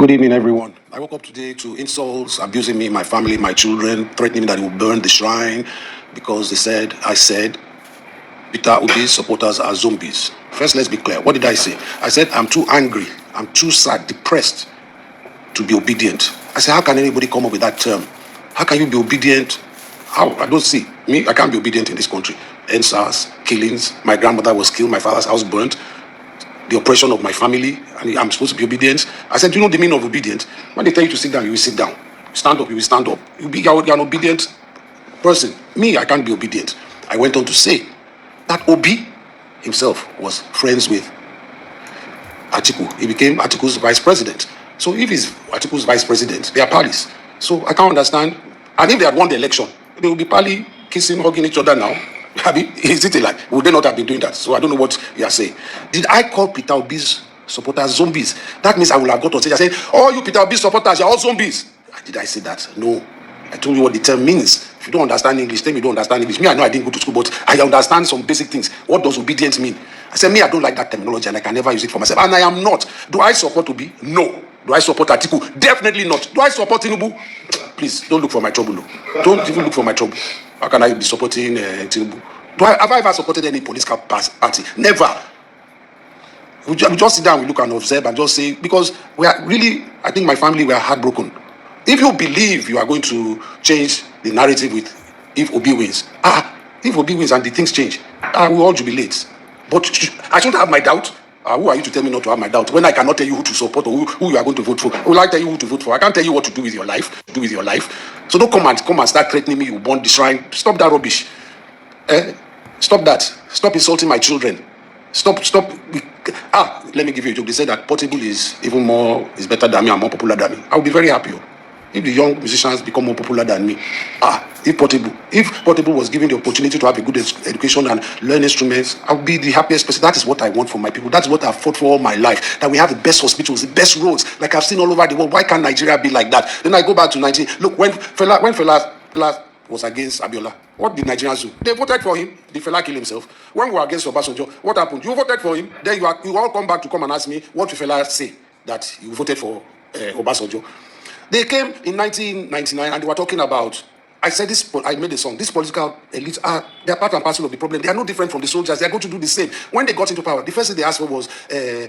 Good evening, everyone. I woke up today to insults, abusing me, my family, my children, threatening that they will burn the shrine because I said, Peter Obi's supporters are zombies. First, let's be clear. What did I say? I said, I'm too angry, I'm too sad, depressed to be obedient. I said, how can anybody come up with that term? How can you be obedient? How? I don't see. Me, I can't be obedient in this country. NSAS, killings, my grandmother was killed, my father's house burnt, the oppression of my family, and I'm supposed to be obedient. I said, do you know the meaning of obedience? When they tell you to sit down, you will sit down. Stand up, you will stand up. You're an obedient person. Me, I can't be obedient. I went on to say that Obi himself was friends with Atiku. He became Atiku's vice president. So if he's Atiku's vice president, they are pals. So I can't understand. And if they had won the election, they will be pally, kissing, hugging each other now. Is it a lie? Would they not have been doing that? So I don't know what you are saying. Did I call Peter Obi's supporters zombies? That means I will have got on stage and say, oh, you Peter Obi supporters, you're all zombies. Did I say that? No. I told you what the term means. If you don't understand English, tell me you don't understand English. Me, I know I didn't go to school, but I understand some basic things. What does obedience mean? I said, me, I don't like that terminology and I can never use it for myself. And I am not. Do I support Obi? No. Do I support Atiku? Definitely not. Do I support Tinubu? Please, don't look for my trouble. No. Don't even look for my trouble. How can I be supporting Tinubu? Have I ever supported any political party? Never. We just sit down, we look and observe and just say, because we are really, I think my family were heartbroken. If you believe you are going to change the narrative with if Obi wins, if Obi wins and the things change, we all jubilate. But I shouldn't have my doubt. Who are you to tell me not to have my doubt when I cannot tell you who to support or who you are going to vote for? Will I tell you who to vote for? I can't tell you what to do with your life. So don't come and start threatening me. You burn the shrine. Stop that rubbish. Stop that. Stop insulting my children. Stop. Let me give you a joke. They say that Portable is better than me and more popular than me. I'll be very happy. If the young musicians become more popular than me, if Portable was given the opportunity to have a good education and learn instruments, I'll be the happiest person. That is what I want for my people. That's what I've fought for all my life. That we have the best hospitals, the best roads, like I've seen all over the world. Why can't Nigeria be like that? Then I go back to 19. Look, when Fela was against Abiola, what did Nigerians do? They voted for him. Did Fela kill himself? When we were against Obasanjo, what happened? You voted for him. Then you all come back to come and ask me, what did Fela say that you voted for Obasanjo? They came in 1999 and they were talking about, I made a song, these political elites they're part and parcel of the problem. They are no different from the soldiers. They're going to do the same. When they got into power, the first thing they asked for was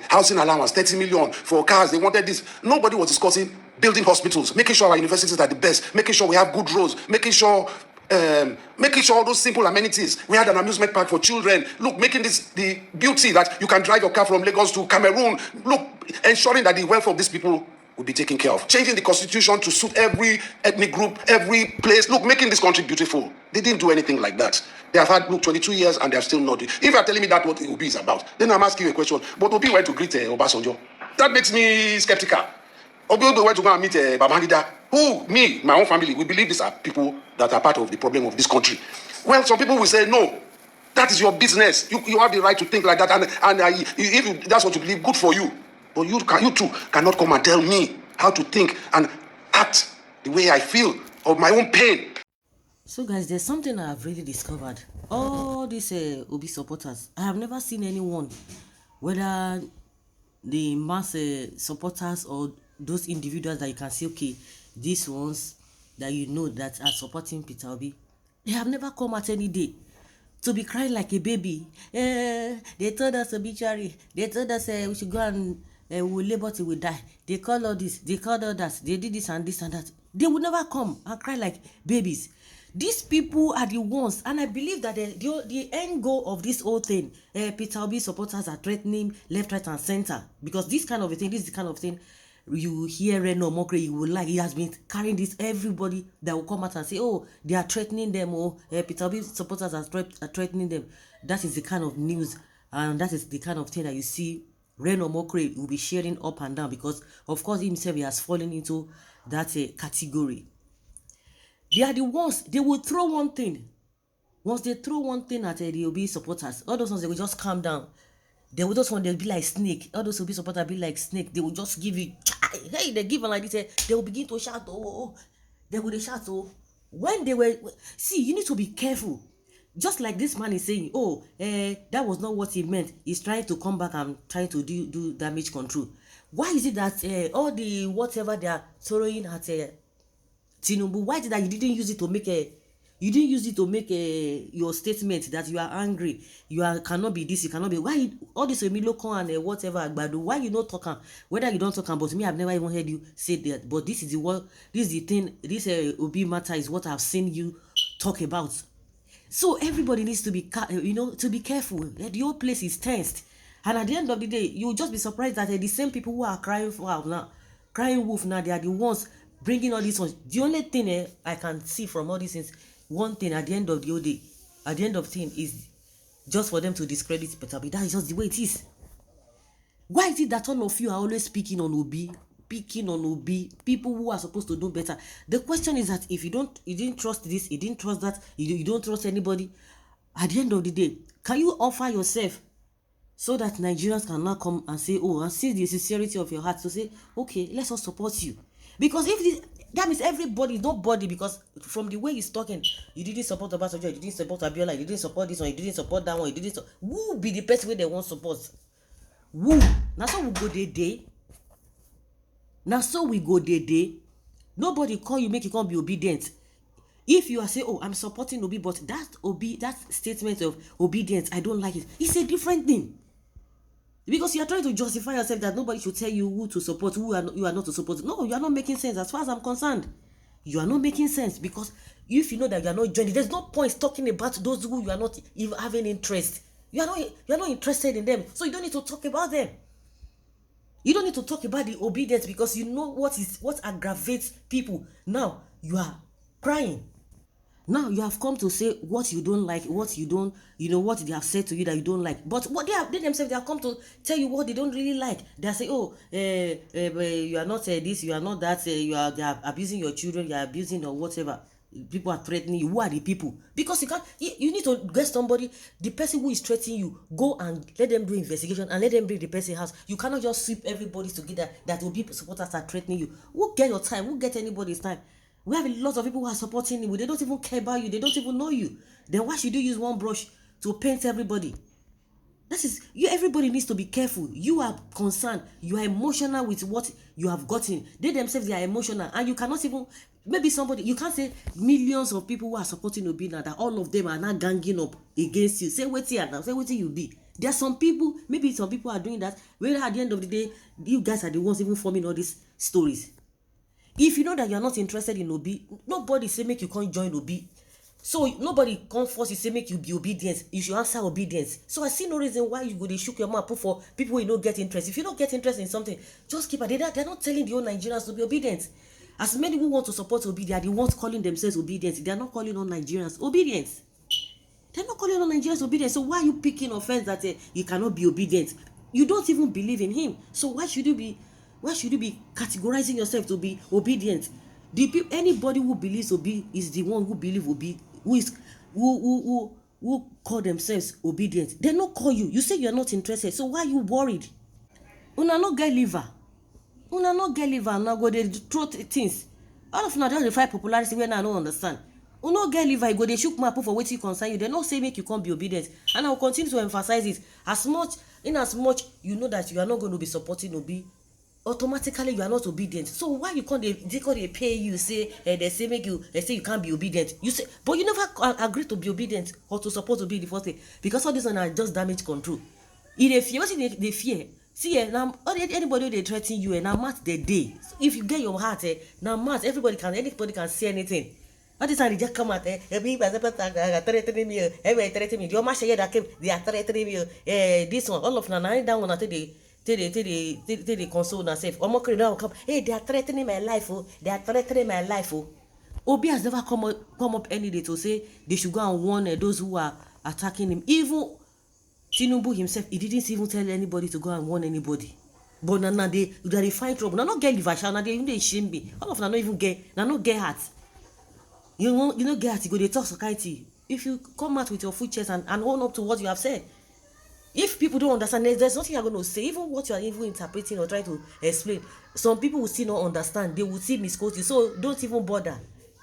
housing allowance, 30 million for cars. They wanted this. Nobody was discussing building hospitals, making sure our universities are the best, making sure we have good roads, making sure all those simple amenities. We had an amusement park for children. Look, making this the beauty that you can drive your car from Lagos to Cameroon. Look, ensuring that the welfare of these people will be taken care of. Changing the constitution to suit every ethnic group, every place. Look, making this country beautiful. They didn't do anything like that. They have had, 22 years and they have still not. If you are telling me that what Obi is about, then I'm asking you a question. But Obi went to greet Obasanjo. That makes me skeptical. Obi went to go and meet Babangida. Who, me, my own family, we believe these are people that are part of the problem of this country. Well, some people will say, no, that is your business. You have the right to think like that. And if that's what you believe, good for you. But you too cannot come and tell me how to think and act the way I feel of my own pain. So guys, there's something I've really discovered. All these Obi supporters, I have never seen anyone, whether the mass supporters or those individuals that you can say, okay, these ones that you know that are supporting Peter Obi, they have never come at any day to be crying like a baby. They told us obituary. They told us we should go and we will labor till we die. They call all this. They called all that. They did this and that. They would never come and cry like babies. These people are the ones, and I believe that the end goal of this whole thing, Peter Obi supporters are threatening left, right, and center, because this is the kind of thing you hear Reno Mokre, you will like. He has been carrying this. Everybody that will come out and say, oh, they are threatening them, or Peter Obi supporters are threatening them. That is the kind of news, and that is the kind of thing that you see Reno Mokre will be sharing up and down, because of course himself, he has fallen into that category. They are the ones, they will throw one thing. Once they throw one thing at the Obi supporters, all those ones, they will just calm down. They will just want, they'll be like snake. All those Obi supporters will be like snake. They will just give you, hey, they give them like this. They will begin to shout, oh. They will shout, oh. When they were, see, you need to be careful. Just like this man is saying, that was not what he meant. He's trying to come back and trying to do damage control. Why is it that all the whatever they are throwing at Tinubu, why is it that you didn't use it to make your statement that you are angry, cannot be this, you cannot be, why all this Emiloko and whatever Agbado, why you not talk am? Whether you don't talk am, but me I've never even heard you say that. But this is the thing, this Obi matter is what I've seen you talk about. So everybody needs to be to be careful. The whole place is tensed, and at the end of the day you'll just be surprised that the same people who are crying foul now, crying wolf now, they are the ones bringing all these ones. The only thing I can see from all these things, one thing at the end of the whole day, at the end of the thing, is just for them to discredit Peter Obi. That is just the way it is. Why is it that all of you are always speaking on Obi, people who are supposed to do better? The question is that if you didn't trust this, you didn't trust that, you don't trust anybody, at the end of the day, can you offer yourself so that Nigerians can now come and say, oh, and see the sincerity of your heart to say, okay, let's all support you? Because that means everybody, nobody, because from the way he's talking, you didn't support Obasanjo, you didn't support Abiola, you didn't support this one, you didn't support that one, who be the best way they want support? Who? Now so we go day. Now so we go day. Nobody call you, make you come be obedient. If you are saying, oh, I'm supporting Obi, but that statement of obedience, I don't like it, it's a different thing. Because you are trying to justify yourself that nobody should tell you who to support, you are not to support. No, you are not making sense as far as I'm concerned. You are not making sense, because if you know that you are not joining, there's no point talking about those who you are not even having interest. You are not interested in them, so you don't need to talk about them. You don't need to talk about the obedience, because you know what aggravates people. Now you are crying. Now you have come to say what you don't like, what you don't, what they have said to you that you don't like. But what they themselves, they have come to tell you what they don't really like. They say, oh, you are not this, you are not that, they are abusing your children, you are abusing or whatever. People are threatening you. Who are the people? Because you need to get somebody, the person who is threatening you, go and let them do investigation and let them bring the person house. You cannot just sweep everybody together that will be supporters are threatening you. Who get your time? Who get anybody's time? We have a lot of people who are supporting you. They don't even care about you. They don't even know you. Then why should you use one brush to paint everybody? Everybody needs to be careful. You are concerned. You are emotional with what you have gotten. They themselves, they are emotional. And you cannot even, maybe somebody, you can't say millions of people who are supporting Obi now, that all of them are now ganging up against you. Say what you be. There are some people, maybe some people are doing that, where at the end of the day, you guys are the ones even forming all these stories. If you know that you are not interested in Obi, nobody say make you can't join Obi. So nobody come force you say make you be obedient. You should answer obedience. So I see no reason why you go dey shook your mouth put for people who don't get interest. If you don't get interest in something, just keep it. They're not telling the whole Nigerians to be obedient. As many who want to support Obi, they are the ones calling themselves obedient. They are not calling on Nigerians obedience. They're not calling on Nigerians obedience. So why are you picking offense that you cannot be obedient? You don't even believe in him. So why should you be categorizing yourself to be obedient? Anybody who believes Obi is the one who believe Obi, who call themselves obedient. They not call you. You say you are not interested. So why are you worried? Una no get liver. Now go dey throw things. All of una just dey fight popularity wey I no understand. Una get liver, you go dey shook mouth for wetin concern you. They no say make you come be obedient. And I will continue to emphasize it. As much you know that you are not going to be supporting Obi, automatically you are not obedient. So why you can't they pay you, say they say you can't be obedient? You say, but you never agree to be obedient or to support Obi in the first place, because all this one are just damage control. If they fear, what they fear? See, now anybody they threaten you, now match the day. So if you get your heart, now match. Anybody can say anything. All this time they just come out, threatening me, everybody threatening me. The Oma Sheye that came, they are threatening me. This one, all of them, now that one, I they console themselves. Omokri now come, hey, they are threatening my life, oh. They are threatening my life, oh. Obi has never come up any day to say they should go and warn those who are attacking him. Even Tinubu himself, he didn't even tell anybody to go and warn anybody. But now they find trouble. Now not get liver, now they shame me. All of them not get heart. You know get heart, you go they talk society. If you come out with your full chest and own up to what you have said. If people don't understand, there's nothing you're going to say. Even what you are even interpreting or trying to explain, some people will still not understand. They will still misquote you. So don't even bother.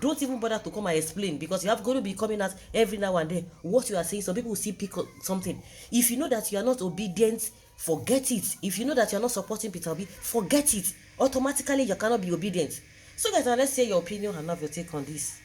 don't even bother to come and explain, because you have going to be coming out every now and then what you are saying. Some people will still pick up something. If you know that you are not obedient, forget it. If you know that you are not supporting Peter Obi, forget it. Automatically you cannot be obedient. So guys, now let's hear your opinion and have your take on this.